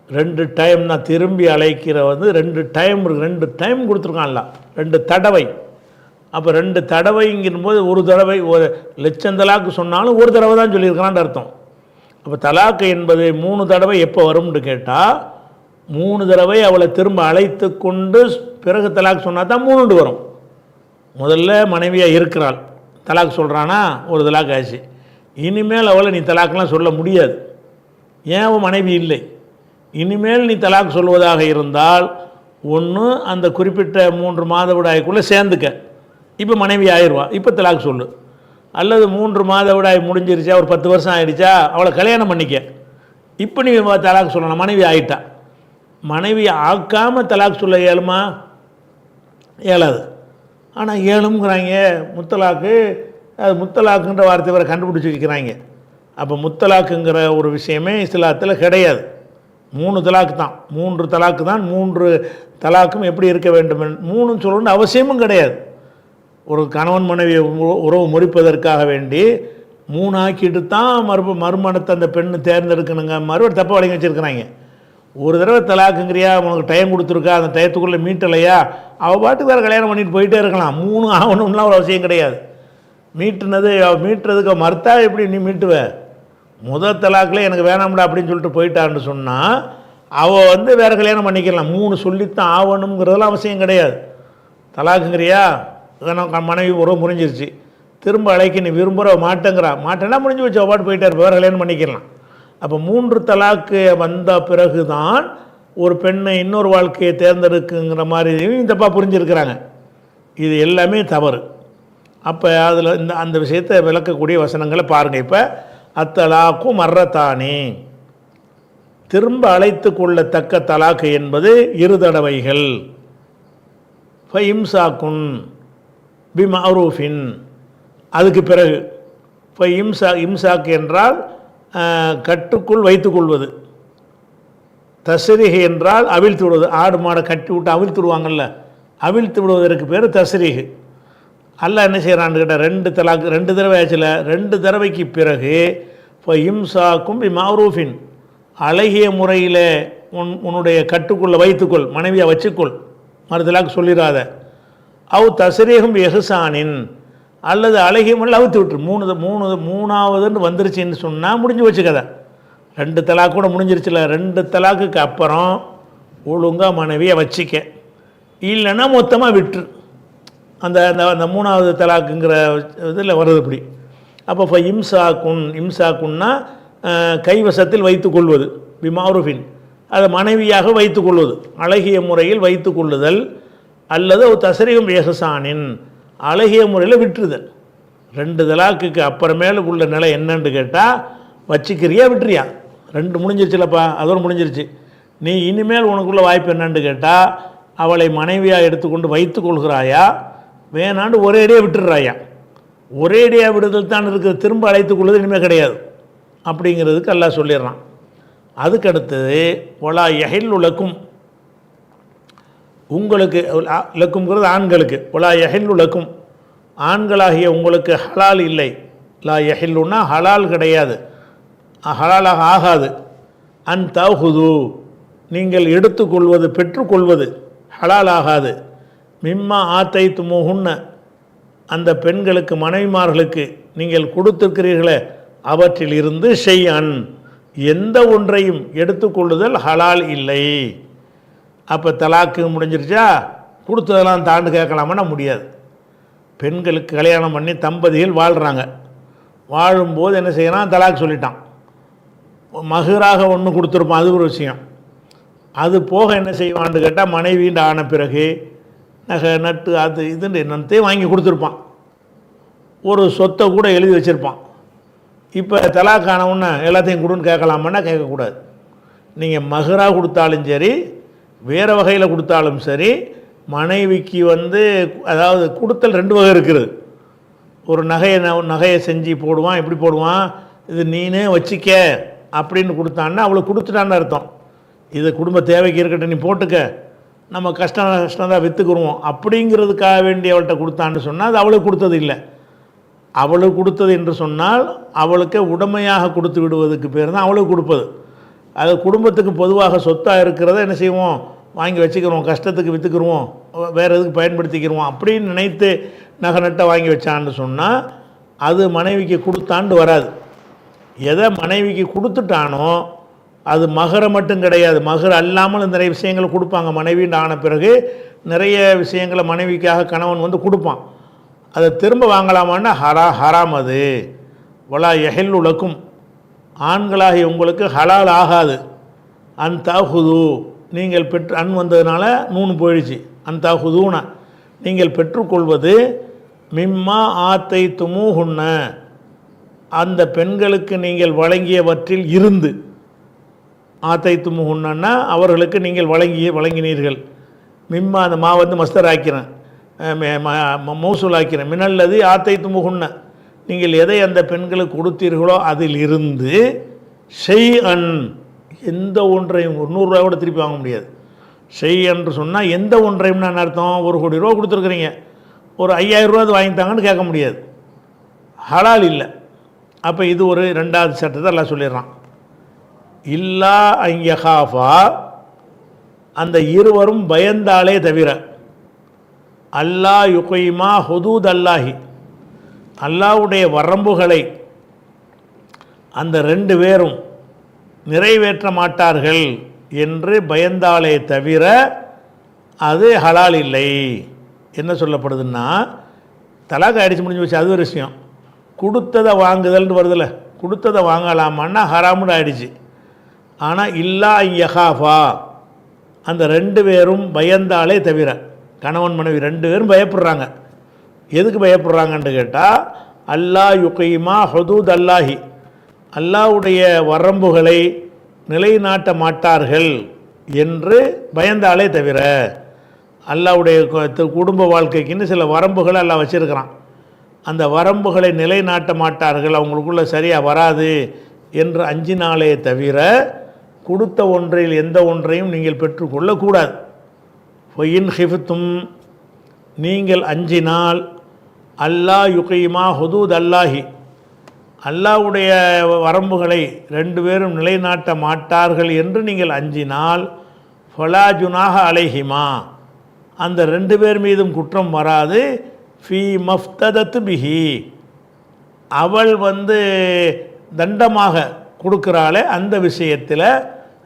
2 டைம் தான் திரும்பி அழைக்கிற 2 டைம் கொடுத்துருக்கான்ல, 2 தடவை. அப்போ 2 தடவைங்கும்போது ஒரு தடவை 1,00,000 தலாக்கு சொன்னாலும் ஒரு தடவை தான் சொல்லியிருக்கிறான்னு அர்த்தம். அப்போ தலாக்கு என்பது 3 தடவை எப்போ வரும்னு கேட்டால் 3 தடவை அவளை திரும்ப அழைத்து கொண்டு பிறகு தலாக் சொன்னால் தான் 3 வரும். முதல்ல மனைவியாக இருக்கிறாள், தலாக் சொல்கிறானா, ஒரு தலாக் ஆச்சு. இனிமேல் அவளை நீ தலாக்கெலாம் சொல்ல முடியாது. ஏன் அவன் மனைவி இல்லை, இனிமேல் நீ தலாக் சொல்வதாக இருந்தால் ஒன்று அந்த குறிப்பிட்ட 3 மாதவிடாய்க்குள்ளே சேர்ந்துக்க, இப்போ மனைவி ஆயிடுவா, இப்போ தலாக் சொல்லு. அல்லது 3 மாதவிடாய் முடிஞ்சிருச்சா, ஒரு 10 வருஷம் ஆகிடுச்சா, அவளை கல்யாணம் பண்ணிக்க, இப்போ நீ தலாக் சொல்லணும், மனைவி ஆகிட்டா. மனைவி ஆக்காமல் தலாக் சொல்ல இயலுமா? இயலாது. ஆனால் ஏழுங்கிறாங்க முத்தலாக்கு. அது முத்தலாக்குன்ற வார்த்தை வரை கண்டுபிடிச்சி வைக்கிறாங்க. அப்போ முத்தலாக்குங்கிற ஒரு விஷயமே இஸ்லாத்தில் கிடையாது. 3 தலாக்கு தான், 3 தலாக்கு தான். 3 தலாக்கும் எப்படி இருக்க வேண்டும், 3 சொல்லணும்னு அவசியமும் கிடையாது. ஒரு கணவன் மனைவி உறவு முறிப்பதற்காக வேண்டி 3 ஆக்கிட்டு தான் மறுமணத்தை அந்த பெண்ணு தேர்ந்தெடுக்கணுங்க மாதிரி தப்பாக வழங்கி வச்சுருக்கிறாங்க. ஒரு தடவை தலாக்குங்கிறியா, உனக்கு டைம் கொடுத்துருக்கா, அந்த டயத்துக்குள்ளே மீட்டலையா, அவள் பாட்டுக்கு வேறு கல்யாணம் பண்ணிட்டு போயிட்டே இருக்கலாம். 3 ஆகணும்லாம் ஒரு அவசியம் கிடையாது. மீட்டுறதுக்கு மறுத்தா எப்படி நீ மீட்டுவ? முதல் தலாக்கில் எனக்கு வேணாம்டா அப்படின்னு சொல்லிட்டு போயிட்டான்னு சொன்னால் அவள் வேறு கல்யாணம் பண்ணிக்கலாம். 3 சொல்லித்தான் ஆகணுங்கிறதுலாம் அவசியம் கிடையாது. தலாக்குங்கிறியா, மனைவி உறவு முறிஞ்சிருச்சு, திரும்ப அழைக்க நீ விரும்புகிற மாட்டேன்னா முடிஞ்சு வச்சு அவள் பாட்டு போயிட்டார், வேறு கல்யாணம் பண்ணிக்கலாம். அப்போ 3 தலாக்கு வந்த பிறகு தான் ஒரு பெண்ணை இன்னொரு வாழ்க்கையை தேர்ந்தெடுக்குங்கிற மாதிரி தப்பாக புரிஞ்சிருக்கிறாங்க. இது எல்லாமே தவறு. அப்போ அதில் அந்த விஷயத்தை விளக்கக்கூடிய வசனங்களை பாருங்கள். இப்போ அத்தலாக்கும் மர்ரத்தானே, திரும்ப அழைத்து கொள்ளத்தக்க தலாக்கு என்பது 2 தடவைகள். இம்சாக்குன் பிமஅரூஃபின், அதுக்கு பிறகு இம்சாக்கு என்றால் கட்டுக்குள் வைத்துக்கொள்வது, தஸ்ரீஹ் என்றால் அவிழ்த்து விடுவது. ஆடு மாடை கட்டி விட்டு அவிழ்த்து விடுவாங்கள்ல, அவிழ்த்து விடுவதற்கு பேர் தஸ்ரீஹ். அல்லாஹ் என்ன செய்கிறான்னு கேட்டால் 2 தலாக்கு 2 தடவை ஆச்சுல, 2 தடவைக்கு பிறகு இப்போ இம்சாக்கும் பிமஅரூஃபின், அழகிய முறையில் உன்னுடைய கட்டுக்குள்ளே வைத்துக்கொள், மனைவியை வச்சுக்கொள், மறுதலாக்கு சொல்லிடாத. அவு தஸ்ரீஹும் எஹ்சானின், அல்லது அழகிய முறையில் அவுத்து விட்டுரு. 3ஆவதுன்னு வந்துருச்சுன்னு சொன்னால் முடிஞ்சு வச்சுக்கதை. 2 தலாக்கு கூட முடிஞ்சிருச்சுல, 2 தலாக்குக்கு அப்புறம் ஒழுங்காக மனைவியை வச்சிக்க, இல்லைன்னா மொத்தமாக விட்டுரு. அந்த 3ஆவது தலாக்குங்கிற இதில் வருது இப்படி. அப்போ இப்போ இம்சாக்குன்னா கைவசத்தில் வைத்து கொள்வது, பிமஅரூஃபின், அதை மனைவியாக வைத்து கொள்வது, அழகிய முறையில் வைத்து கொள்ளுதல், அல்லது ஒரு தஸ்ரீஹும் எஹ்சானின், அழகிய முறையில் விட்டுருதல். 2 தலாக்குக்கு அப்புறமேல உள்ள நிலை என்னன்னு கேட்டால் வச்சுக்கிறியா விட்டுறியா, 2 முடிஞ்சிருச்சுலப்பா, அதோடு முடிஞ்சிருச்சு. நீ இனிமேல் உனக்குள்ள வாய்ப்பு என்னன்னு கேட்டால் அவளை மனைவியாக எடுத்துக்கொண்டு வைத்து கொள்கிறாயா, வேணாண்டு ஒரேடியாக விட்டுடுறாயா. ஒரேடியாக விடுதல் தான் இருக்குது, திரும்ப அழைத்து கொள்வது இனிமேல் கிடையாது அப்படிங்கிறதுக்கு அல்லாஹ் சொல்லிடுறான். அதுக்கடுத்தது ஒலா யஹில் உலக்கும், உங்களுக்கு இலக்குங்கிறது ஆண்களுக்கு, ஒலா யஹில் உலக்கும், ஆண்களாகிய உங்களுக்கு ஹலால் இல்லை. லா யஹில்லுன்னா ஹலால் கிடையாது, ஹலாலாக ஆகாது. அன் தஹுது, நீங்கள் எடுத்துக்கொள்வது பெற்றுக்கொள்வது ஹலால் ஆகாது. மிம்மா ஆத்தை துமுகுன்ன, அந்த பெண்களுக்கு மனைவிமார்களுக்கு நீங்கள் கொடுத்திருக்கிறீர்களே அவற்றில் இருந்து ஷைஅன், எந்த ஒன்றையும் எடுத்துக்கொள்ளுதல் ஹலால் இல்லை. அப்போ தலாக்கு முடிஞ்சிருச்சா, கொடுத்ததெல்லாம் தாண்டு கேட்கலாமன்னா முடியாது. பெண்களுக்கு கல்யாணம் பண்ணி தம்பதிகள் வாழ்கிறாங்க, வாழும்போது என்ன செய்யறான், தலாக் சொல்லிட்டான். மகராக ஒன்று கொடுத்துருப்பான், அது ஒரு விஷயம். அது போக என்ன செய்வான்னு கேட்டால் மனைவின்னு ஆன பிறகு நகை நட்டு அது இதுன்னு என்னத்தையும் வாங்கி கொடுத்துருப்பான், ஒரு சொத்தை கூட எழுதி வச்சுருப்பான். இப்போ தலாக் ஆனவுன்னா எல்லாத்தையும் கொடுன்னு கேட்கலாமன்னா கேட்கக்கூடாது. நீங்கள் மகராக கொடுத்தாலும் சரி, வேறு வகையில் கொடுத்தாலும் சரி, மனைவிக்கு அதாவது கொடுத்தல் 2 வகை இருக்குது. ஒரு நகையை செஞ்சு போடுவான், எப்படி போடுவான், இது நீனே வச்சிக்க அப்படின்னு கொடுத்தான்னா அவளுக்கு கொடுத்துட்டான்னு அர்த்தம். இது குடும்ப தேவைக்கு இருக்கட்டும், நீ போட்டுக்க, நம்ம கஷ்டம் தான் விற்றுக்குருவோம் அப்படிங்கிறதுக்காக வேண்டி அவள்கிட்ட கொடுத்தான்னு சொன்னால் அது அவளுக்கு கொடுத்தது இல்லை. அவளுக்கு கொடுத்தது என்று சொன்னால் அவளுக்கு உடமையாக கொடுத்து விடுவதுக்கு பேர் தான் அவளுக்கு கொடுப்பது. அது குடும்பத்துக்கு பொதுவாக சொத்தாக இருக்கிறத என்ன செய்வோம், வாங்கி வச்சுக்கிறோம், கஷ்டத்துக்கு விற்றுக்குருவோம், வேறு எதுக்கு பயன்படுத்திக்கிறோம் அப்படின்னு நினைத்து நகை நட்டை வாங்கி வச்சான்னு சொன்னால் அது மனைவிக்கு கொடுத்தாண்டு வராது. எதை மனைவிக்கு கொடுத்துட்டானோ அது மகரை மட்டும் கிடையாது, மகர் அல்லாமல் நிறைய விஷயங்களை கொடுப்பாங்க. மனைவின்னு ஆன பிறகு நிறைய விஷயங்களை மனைவிக்காக கணவன் கொடுப்பான். அதை திரும்ப வாங்கலாமான்னா ஹராம் அது. வலா யஹில் உலக்கும், ஆண்களாகி உங்களுக்கு ஹலால் ஆகாது. அன்தாஹுது நீங்கள் பெற்று அன் வந்ததுனால நூனு போயிடுச்சு. அன்தாஹுதூன நீங்கள் பெற்றுக்கொள்வது மிம்மா ஆத்தை துமுஹுன்ன அந்த பெண்களுக்கு நீங்கள் வழங்கியவற்றில் இருந்து. ஆத்தை துமுஹுன்னா அவர்களுக்கு நீங்கள் வழங்கினீர்கள். மிம்மா அந்த மா வந்து மஸ்தர் ஆக்கிறேன், மௌசூல் ஆக்கிறேன். மினல்லது ஆத்தை துமுஹுன்ன நீங்கள் எதை அந்த பெண்களுக்கு கொடுத்தீர்களோ அதில் இருந்து ஷெய்அன் எந்த ஒன்றையும் 100 ரூபா கூட திருப்பி வாங்க முடியாது. ஷெய் என்று சொன்னால் எந்த ஒன்றையும் நான் அர்த்தம், 1 கோடி ரூபா கொடுத்துருக்குறீங்க, ஒரு 5000 ரூபா வாங்கித்தாங்கன்னு கேட்க முடியாது, ஹலால் இல்லை. அப்போ இது ஒரு 2வது சட்டத்தை எல்லாம் சொல்லிடுறான். இல்லா ஐயஹாஃபா அந்த இருவரும் பயந்தாலே தவிர, அல்லா யுகைமா ஹுதூத் அல்லாஹி அல்லாஹ்வுடைய வரம்புகளை அந்த 2 பேரும் நிறைவேற்ற மாட்டார்கள் என்று பயந்தாலே தவிர அது ஹலால் இல்லை. என்ன சொல்லப்படுதுன்னா, தலாக் அடித்து முடிஞ்சு வச்சு அது ஒரு விஷயம். கொடுத்ததை வாங்குதல்னு வருதில்ல, கொடுத்ததை வாங்கலாமான்னா ஹராமுன்னு ஆயிடுச்சு. ஆனால் இல்லா யஹாஃபா அந்த 2 பேரும் பயந்தாலே தவிர, கணவன் மனைவி 2 பேரும் பயப்படுறாங்க. எதுக்கு பயப்படுறாங்கன்னு கேட்டால், அல்லா யுகைமா ஹுதூத் அல்லாஹி அல்லாஹ்வுடைய வரம்புகளை நிலைநாட்ட மாட்டார்கள் என்று பயந்தாலே தவிர. அல்லாஹ்வுடைய குடும்ப வாழ்க்கைக்குன்னு சில வரம்புகளை அல்லாஹ் வச்சிருக்கிறான். அந்த வரம்புகளை நிலைநாட்ட மாட்டார்கள், அவங்களுக்குள்ள சரியாக வராது என்று அஞ்சினாலே தவிர கொடுத்த ஒன்றில் எந்த ஒன்றையும் நீங்கள் பெற்றுக்கொள்ளக்கூடாது. ஃபொயின் ஹிஃப்தும் நீங்கள் அஞ்சினால், அல்லா யுகைமா ஹுதூத் அல்லாஹி அல்லாஹ்வுடைய வரம்புகளை 2 பேரும் நிலைநாட்ட மாட்டார்கள் என்று நீங்கள் அஞ்சினால், ஃபலா ஜுனாஹ அலைஹிமா அந்த 2 பேர் மீதும் குற்றம் வராது. ஃபீ மஃப்ததத் பிஹி அவள் தண்டமாக கொடுக்குறாளே அந்த விஷயத்தில்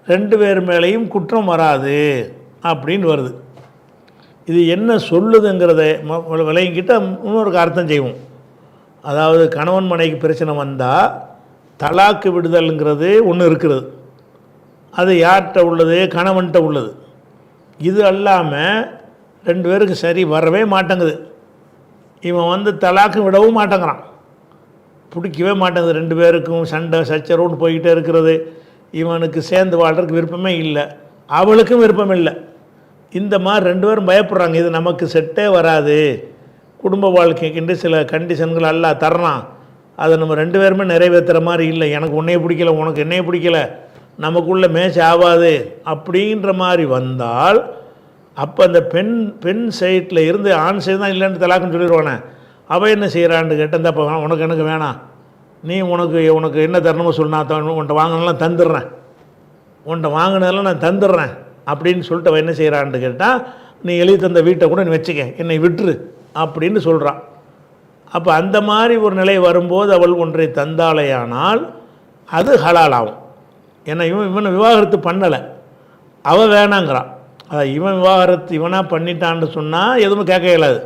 2 பேர் மேலேயும் குற்றம் வராது அப்படின்னு வருது. இது என்ன சொல்லுதுங்கிறத விளங்கிக்கிட்ட இன்னொரு அர்த்தம் செய்வோம். அதாவது கணவன் மனைவிக்கு பிரச்சனை வந்தால் தலாக்கு விடுதல்ங்கிறது ஒன்று இருக்கிறது. அது யார்கிட்ட உள்ளது? கணவன்கிட்ட உள்ளது. இது அல்லாமல் 2 பேருக்கு சரி வரவே மாட்டேங்குது. இவன் தலாக்கு விடவும் மாட்டேங்கிறான், பிடிக்கவே மாட்டேங்குது. 2 பேருக்கும் சண்டை சச்சரவுன்னு போய்கிட்டே இருக்கிறது. இவனுக்கு சேர்ந்து வாழ்கிறதுக்கு விருப்பமே இல்லை, அவளுக்கும் விருப்பம் இல்லை. இந்த மாதிரி 2 பேரும் பயப்படுறாங்க, இது நமக்கு செட்டே வராது. குடும்ப வாழ்க்கைக்குண்டு சில கண்டிஷன்கள் எல்லாம் தர்றான், அதை நம்ம 2 பேருமே நிறைவேற்றுற மாதிரி இல்லை. எனக்கு உன்னையே பிடிக்கல, உனக்கு என்னையே பிடிக்கல, நமக்குள்ளே மேட்ச் ஆகாது அப்படின்ற மாதிரி வந்தால், அப்போ அந்த பெண் சைட்டில் இருந்து ஆண் சைடு தான் இல்லைன்னு தலாக்குன்னு சொல்லிடுவானே. அவள் என்ன செய்கிறான்னு கேட்டால், இந்த உனக்கு எனக்கு வேணாம், நீ உனக்கு என்ன தரணுமோ சொன்னா உன்ட்ட வாங்கினெல்லாம் தந்துடுறேன், உன்ட்ட வாங்கினதெல்லாம் நான் தந்துடுறேன் அப்படின்னு சொல்லிட்டு அவள் என்ன செய்கிறான்னு கேட்டால், நீ எழுதி தந்த வீட்டை கூட நீ வச்சுக்க, என்னை விட்டுரு அப்படின்னு சொல்கிறான். அப்போ அந்த மாதிரி ஒரு நிலை வரும்போது அவள் ஒன்றை தந்தாலேயானால் அது ஹலால் ஆகும். ஏன்னா இவனை விவாகரத்து பண்ணலை, அவள் வேணாங்கிறான். இவன் விவாகரத்து இவனாக பண்ணிட்டான்னு சொன்னால் எதுவுமே கேட்க இயலாது.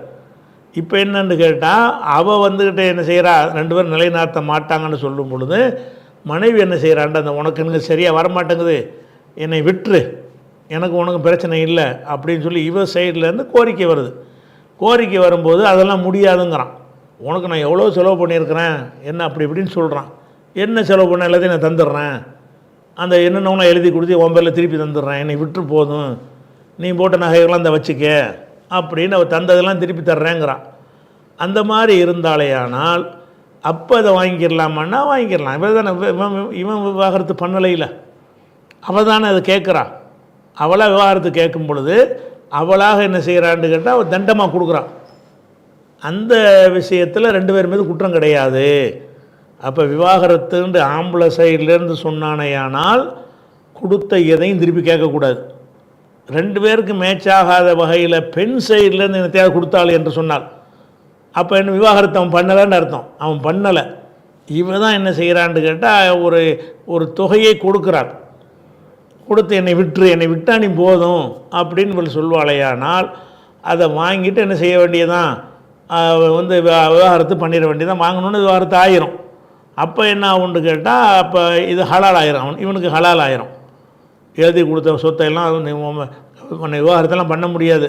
இப்போ என்னன்னு கேட்டால், அவள் என்ன செய்கிறா, 2 பேரும் நிலைநாட்ட மாட்டாங்கன்னு சொல்லும் பொழுது மனைவி என்ன செய்கிறான்ட்டு, அந்த உனக்கு எனக்கு சரியாக வரமாட்டேங்குது, என்னை விட்டுரு, எனக்கு உனக்கு பிரச்சனை இல்லை அப்படின்னு சொல்லி இவ சைட்லேருந்து கோரிக்கை வருது. கோரிக்கை வரும்போது அதெல்லாம் முடியாதுங்கிறான். உனக்கு நான் எவ்வளோ செலவு பண்ணியிருக்கிறேன் என்ன அப்படி இப்படின்னு சொல்கிறான். என்ன செலவு பண்ண எல்லாத்தையும் நான் தந்துடுறேன், அந்த என்னென்ன எழுதி கொடுத்து உன் பேரில் திருப்பி தந்துடுறேன், என்னை விட்டு போதும், நீ போட்ட நகைகள்லாம் அந்த வச்சுக்க அப்படின்னு அவள் தந்ததெல்லாம் திருப்பி தர்றேங்கிறான். அந்த மாதிரி இருந்தாலேயானால் அப்போ அதை வாங்கிடலாமான்னா வாங்கிடலாம். இவன் விவாகரத்து பண்ணலையில், அவள் தானே அதை கேட்குறான். அவளாக விவாகரத்து கேட்கும் பொழுது அவளாக என்ன செய்கிறான்னு கேட்டால் அவள் தண்டமாக கொடுக்குறான். அந்த விஷயத்தில் 2 பேர் மீது குற்றம் கிடையாது. அப்போ விவாகரத்துன்ற ஆம்பளை சைட்லேருந்து சொன்னானேயானால் கொடுத்த எதையும் திருப்பி கேட்கக்கூடாது. 2 பேருக்கு மேட்ச் ஆகாத வகையில் பெண் சைட்லேருந்து எனக்கு தேவை கொடுத்தாள் என்று சொன்னால் அப்போ என்ன விவாகரத்து அவன் பண்ணலைன்னு அர்த்தம். அவன் பண்ணலை, இவன் தான் என்ன செய்கிறான்னு கேட்டால் ஒரு தொகையை கொடுக்குறான். கொடுத்து என்னை விட்டுரு, என்னை விட்டா நீ போதும் அப்படின்னு சொல்வாளையானால் அதை வாங்கிட்டு என்ன செய்ய வேண்டியதான், விவாகரத்து பண்ணிட வேண்டியதான். வாங்கணுன்னு விவாகரத்து ஆயிரும். அப்போ என்ன ஆகும்னு கேட்டால் அப்போ இது ஹலால் ஆயிரும், இவனுக்கு ஹலால் ஆயிரும். எழுதி கொடுத்த சொத்தையெல்லாம் உன்னை விவாகரத்தெல்லாம் பண்ண முடியாது,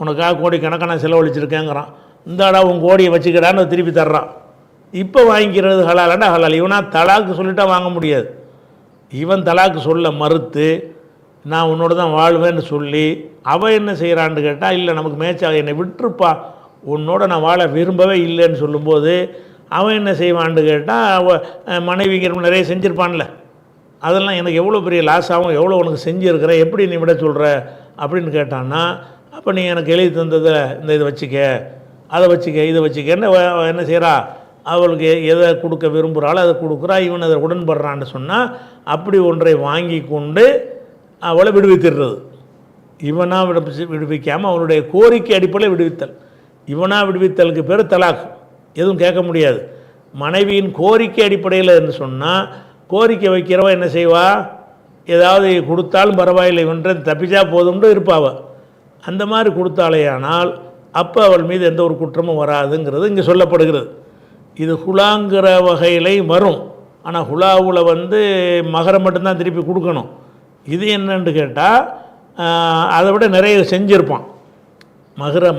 உனக்காக கோடிக்கணக்கான செலவழிச்சிருக்கேங்கிறான். இந்தாடா உன் கோடியை வச்சுக்கிறான்னு திருப்பி தர்றான். இப்போ வாங்கிக்கிறது ஹலாலாண்டா ஹலால். இவனா தலாக்கு சொல்லிட்டா வாங்க முடியாது. இவன் தலாக்கு சொல்ல மறுத்து நான் உன்னோட தான் வாழ்வேன்னு சொல்லி அவன் என்ன செய்கிறான்னு கேட்டால், இல்லை நமக்கு மேட்சாக என்னை விட்டுருப்பா, உன்னோட நான் வாழ விரும்பவே இல்லைன்னு சொல்லும்போது அவன் என்ன செய்வான்னு கேட்டால், மனைவிங்கிற நிறைய செஞ்சுருப்பான்ல, அதெல்லாம் எனக்கு எவ்வளோ பெரிய லாஸ் ஆகும், எவ்வளோ உனக்கு செஞ்சுருக்கிற, எப்படி நீ விட சொல்கிற அப்படின்னு கேட்டான்னா, அப்போ நீ எனக்கு எழுதி தந்ததை இந்த இதை வச்சுக்க, அதை வச்சுக்க, இதை வச்சுக்கன்னு என்ன செய்கிறா, அவளுக்கு எதை கொடுக்க விரும்புகிறாளோ அதை கொடுக்குறா. இவன் அதை உடன்படுறான்னு சொன்னால் அப்படி ஒன்றை வாங்கி கொண்டு அவளை விடுவித்துடுறது. இவனாக விடுவிக்காமல் அவனுடைய கோரிக்கை அடிப்படையில் விடுவித்தல். இவனாக விடுவித்தலுக்கு பேர் தலாக், எதுவும் கேட்க முடியாது. மனைவியின் கோரிக்கை அடிப்படையில் என்று சொன்னால், கோரிக்கை வைக்கிறவன் என்ன செய்வா, ஏதாவது கொடுத்தாலும் பரவாயில்லை இவன்ற தப்பிச்சா போதும்னு இருப்பாவ. அந்த மாதிரி கொடுத்தாலேயானால் அப்போ அவள் மீது எந்த ஒரு குற்றமும் வராதுங்கிறது இங்கே சொல்லப்படுகிறது. இது ஹுலாங்கிற வகையிலே வரும். ஆனால் ஹுலாவில் மகரம் மட்டும்தான் திருப்பி கொடுக்கணும். இது என்னன்னு கேட்டால் அதை விட நிறைய செஞ்சுருப்பான்.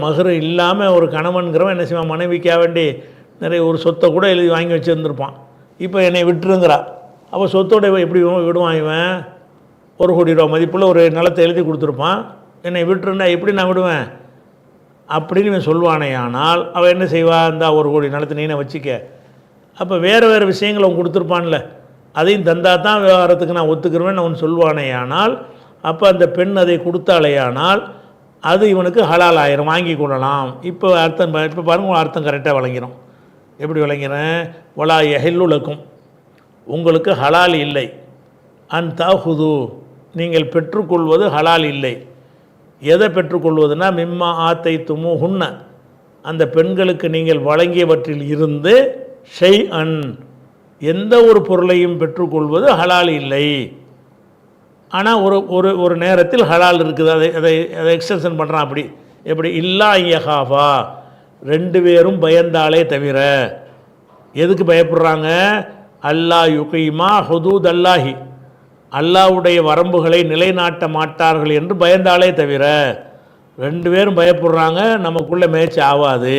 மகரு இல்லாமல் ஒரு கணவன்கிறவன் என்ன செய்வான், மனைவிக்காக வேண்டி நிறைய ஒரு சொத்தை கூட எழுதி வாங்கி வச்சுருந்துருப்பான். இப்போ என்னை விட்டுருங்கிறா, அப்போ சொத்தோட எப்படி விடுவான் இவன்? 1 கோடி ரூபா மதிப்புள்ள ஒரு நிலத்தை எழுதி கொடுத்துருப்பான். என்னை விட்டுருந்தா எப்படி நான் விடுவேன் அப்படின்னு இவன் சொல்வானே. ஆனால் அவன் என்ன செய்வா, இந்த 1 கோடி நிலத்தை நீனை வச்சுக்க. அப்போ வேறு விஷயங்களை அவன் கொடுத்துருப்பான்ல, அதையும் தந்தா தான் விவகாரத்துக்கு நான் ஒத்துக்கிறேன்னு அவன் சொல்வானே. ஆனால் அப்போ அந்த பெண் அதை கொடுத்தாலேயானால் அது இவனுக்கு ஹலால் ஆயிரம், வாங்கி கொள்ளலாம். இப்போ அர்த்தம், இப்போ பாருங்கள் அர்த்தம் கரெக்டாக விளங்கிறோம். எப்படி விளங்கிறேன்? வலா யஹில்லுலக்கும், உங்களுக்கு ஹலால் இல்லை. அன் தாஹுது, நீங்கள் பெற்றுக்கொள்வது ஹலால் இல்லை. எதை பெற்றுக்கொள்வதுனா, மிம்மா ஆத்தை துமு ஹுன்ன, அந்த பெண்களுக்கு நீங்கள் வழங்கியவற்றில் இருந்து ஷை அன், எந்த ஒரு பொருளையும் பெற்றுக்கொள்வது ஹலால் இல்லை. ஆனால் ஒரு நேரத்தில் ஹலால் இருக்குது. அதை எக்ஸ்டென்ஷன் பண்ணுறான். அப்படி எப்படி? இல்லா யஹாஃபா, 2 பேரும் பயந்தாலே தவிர. எதுக்கு பயப்படுறாங்க? அல்லா யுகீமா ஹுதூத் அல்லாஹி, அல்லாஹ்வுடைய வரம்புகளை நிலைநாட்ட மாட்டார்கள் என்று பயந்தாலே தவிர. 2 பேரும் பயப்படுறாங்க, நமக்குள்ளே மேட்ச் ஆகாது.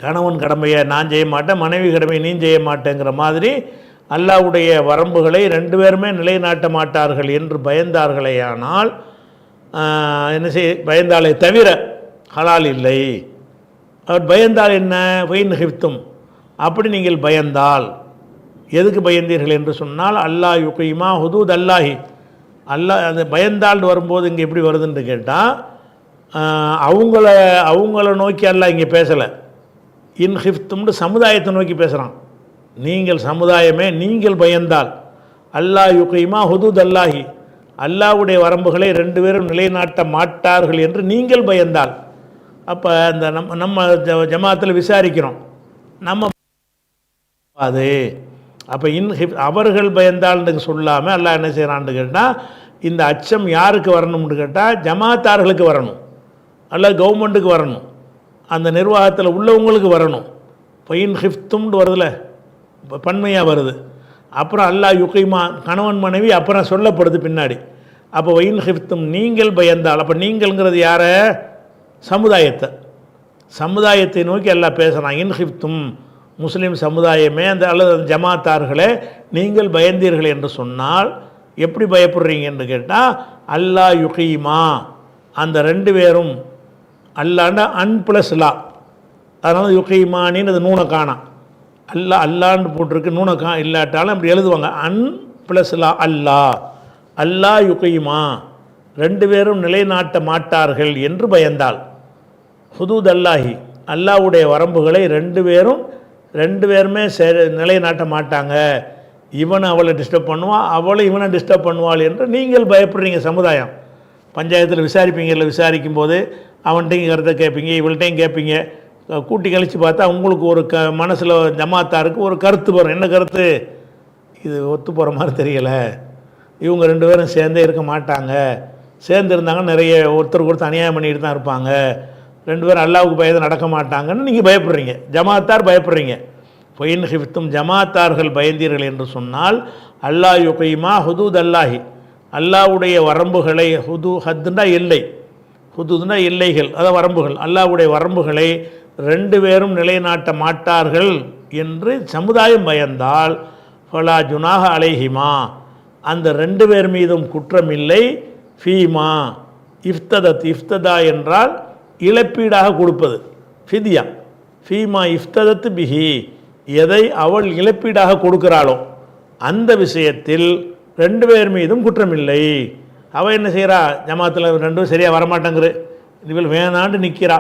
கணவன் கடமையை நான் செய்ய மாட்டேன், மனைவி கடமையை நீ செய்ய மாட்டேங்கிற மாதிரி அல்லாஹ்வுடைய வரம்புகளை 2 பேருமே நிலைநாட்ட மாட்டார்கள் என்று பயந்தார்களேயானால் என்ன பயந்தாலே தவிர ஹலால் இல்லை. அவர் பயந்தால் என்ன? வைன் ஹிப்தும், அப்படி நீங்கள் பயந்தால். எதுக்கு பயந்தீர்கள் என்று சொன்னால், அல்லா யுகீமா ஹுதூத் அல்லாஹி, அல்லாஹ் அந்த பயந்தால் வரும்போது இங்கே எப்படி வருதுன்னு கேட்டால், அவங்கள நோக்கி அல்லாஹ் இங்கே பேசலை. இன் ஹிஃப்தும்னு சமுதாயத்தை நோக்கி பேசுகிறான். நீங்கள் சமுதாயமே நீங்கள் பயந்தால், அல்லாஹ் யுகீமா ஹுதூத் அல்லாஹி, அல்லாஹ்வுடைய வரம்புகளை 2 பேரும் நிலைநாட்ட மாட்டார்கள் என்று நீங்கள் பயந்தால். அப்போ இந்த நம்ம ஜமாத்தில் விசாரிக்கிறோம், நம்ம அது அப்போ அவர்கள் பயந்தாள்னு சொல்லாமல் அல்லாஹ் என்ன செய்கிறான்னு கேட்டால், இந்த அச்சம் யாருக்கு வரணும்னு கேட்டால் ஜமாத்தார்களுக்கு வரணும், அல்ல கவர்மெண்ட்டுக்கு வரணும், அந்த நிர்வாகத்தில் உள்ளவங்களுக்கு வரணும். பொயின் ஹிஃப்தும்னு வருதுல, பன்மையாக வருது. அப்புறம் அல்லாஹ் யுகைமா கணவன் மனைவி அப்புறம் சொல்லப்படுது பின்னாடி. அப்போ ஒயின் ஹிஃப்தும், நீங்கள் பயந்தால். அப்போ நீங்கள்ங்கிறது யாரை? சமுதாயத்தை நோக்கி அல்லாஹ் பேசுகிறான். இன் ஹிஃப்தும், முஸ்லீம் சமுதாயமே அந்த அல்லது ஜமாத்தார்களே நீங்கள் பயந்தீர்கள் என்று சொன்னால் எப்படி பயப்படுறீங்கன்னு கேட்டால், அல்லாஹ் யுகீமா, அந்த 2 பேரும் அல்லாண்டா அன் ப்ளஸ் லா, அதனால் யுகீமானின்னு அது நூனை காணாம். அல்லான்னு போட்டிருக்கு, நூனை இல்லாட்டாலும் அப்படி எழுதுவாங்க. அன் ப்ளஸ் லா அல்லாஹ் யுகீமா, 2 பேரும் நிலைநாட்ட மாட்டார்கள் என்று பயந்தால். ஹுதூத் அல்லாஹி, அல்லாஹ்வுடைய வரம்புகளை 2 பேருமே நிலைநாட்ட மாட்டாங்க. இவனை அவளை டிஸ்டர்ப் பண்ணுவான், அவளை இவனை டிஸ்டர்ப் பண்ணுவாள் என்று நீங்கள் பயப்படுறீங்க. சமுதாயம் பஞ்சாயத்தில் விசாரிக்கும் போது அவன்கிட்டையும் கருத்தை கேட்பீங்க, இவள்கிட்டையும் கேட்பீங்க. கூட்டி கழித்து பார்த்தா உங்களுக்கு ஒரு மனசில் ஜமாத்தாருக்கு ஒரு கருத்து வரும். என்ன கருத்து? இது ஒத்து போகிற மாதிரி தெரியலை, இவங்க 2 பேரும் சேர்ந்தே இருக்க மாட்டாங்க, சேர்ந்து இருந்தாங்க நிறைய ஒருத்தருக்கு ஒருத்தர் அநியாயம் பண்ணிட்டு தான் இருப்பாங்க, 2 பேரும் அல்லாஹ்வுக்கு பயந்து நடக்க மாட்டாங்கன்னு நீங்கள் பயப்படுறீங்க. ஜமாத்தார் பயப்படுறீங்க. பொயின் ஹிஃப்தும் ஜமாத்தார்கள் பயந்தீர்கள் என்று சொன்னால் அல்லாஹ் யுகைமா ஹுதூத் அல்லாஹி, அல்லாஹ்வுடைய வரம்புகளை, ஹத்துனா எல்லை, ஹுதூதுனா எல்லைகள், அதாவது வரம்புகள், அல்லாஹ்வுடைய வரம்புகளை ரெண்டு பேரும் நிலைநாட்ட மாட்டார்கள் என்று சமுதாயம் பயந்தால் ஃபலா ஜுனாஹ அலைஹிமா, அந்த ரெண்டு பேர் மீதும் குற்றமில்லை. ஃபீமா இஃப்ததத், இஃப்ததா என்றால் இழப்பீடாக கொடுப்பது, ஃபிதியா. ஃபீமா இஃப்ததத் பிஹி, எதை அவள் இழப்பீடாக கொடுக்கிறாளோ அந்த விஷயத்தில் ரெண்டு பேர் மீதும் குற்றமில்லை. அவள் என்ன செய்கிறா, ஜமாத்தில் ரெண்டும் சரியாக வரமாட்டேங்கிற, இவள் வேணாண்டு நிற்கிறா.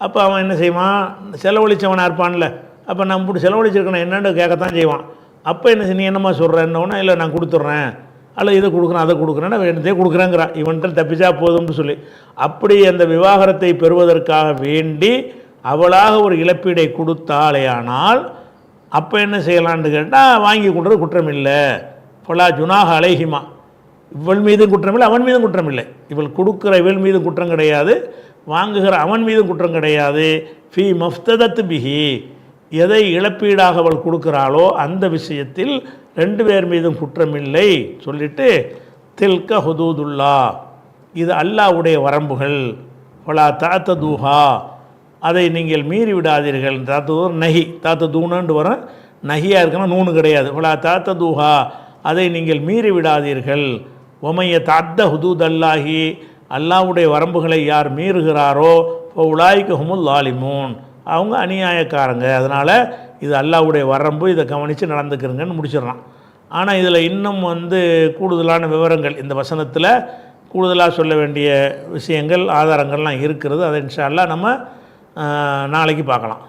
அப்போ அவன் என்ன செய்வான், செலவழித்தவனாக இருப்பான்ல, அப்போ நம்ம இப்படி செலவழிச்சிருக்கணும் என்னென்னு கேட்கத்தான் செய்வான். அப்போ என்ன நீ என்னம்மா சொல்கிறேன்னொன்னா, இல்லை நான் கொடுத்துட்றேன், அல்ல இதை கொடுக்குறேன் அதை கொடுக்குறேன்னா வேண்டதே கொடுக்குறேங்கிறான், இவன்கிட்ட தப்பிச்சா போதும்னு சொல்லி. அப்படி அந்த விவாகரத்தை பெறுவதற்காக வேண்டி அவளாக ஒரு இழப்பீடை கொடுத்தாலேயானால் அப்போ என்ன செய்யலான்னு கேட்டால் வாங்கி கொண்டது குற்றம் இல்லை. ஃபலா ஜுனாஹ அலைஹிமா, இவள் மீதும் குற்றமில்லை அவன் மீதும் குற்றமில்லை. இவள் கொடுக்குற இவள் மீதும் குற்றம் கிடையாது, வாங்குகிற அவன் மீதும் குற்றம் கிடையாது. ஃபி மஃப்ததத் பிஹி, எதை இழப்பீடாக அவள் கொடுக்குறாளோ அந்த விஷயத்தில் ரெண்டு பேர் மீதும் குற்றமில்லை சொல்லிட்டு, தில்க ஹுதூதுல்லா, இது அல்லாஹ்வுடைய வரம்புகள். ஃபலா தஅததுஹா, அதை நீங்கள் மீறி விடாதீர்கள். தாத்ததூ நஹி, தாத்ததூனு வர நஹியாக இருக்குன்னா நூனு கிடையாது. ஃபலா தஅததுஹா, அதை நீங்கள் மீறி விடாதீர்கள். ஒமைய தஅத்த ஹுதூத் அல்லாஹி, அல்லாஹ்வுடைய வரம்புகளை யார் மீறுகிறாரோ உலாய்க ஹுமுல் லாலிமூன், அவங்க அநியாயக்காரங்க. அதனால் இது அல்லாஹ்வுடைய வரம்பு, இதை கவனித்து நடந்துக்கிறங்கன்னு முடிச்சிடறான். ஆனால் இதில் இன்னும் கூடுதலான விவரங்கள் இந்த வசனத்தில் கூடுதலாக சொல்ல வேண்டிய விஷயங்கள் ஆதாரங்கள்லாம் இருக்கிறது. அதை இன்ஷா அல்லாஹ் நம்ம நாளைக்கு பார்க்கலாம்.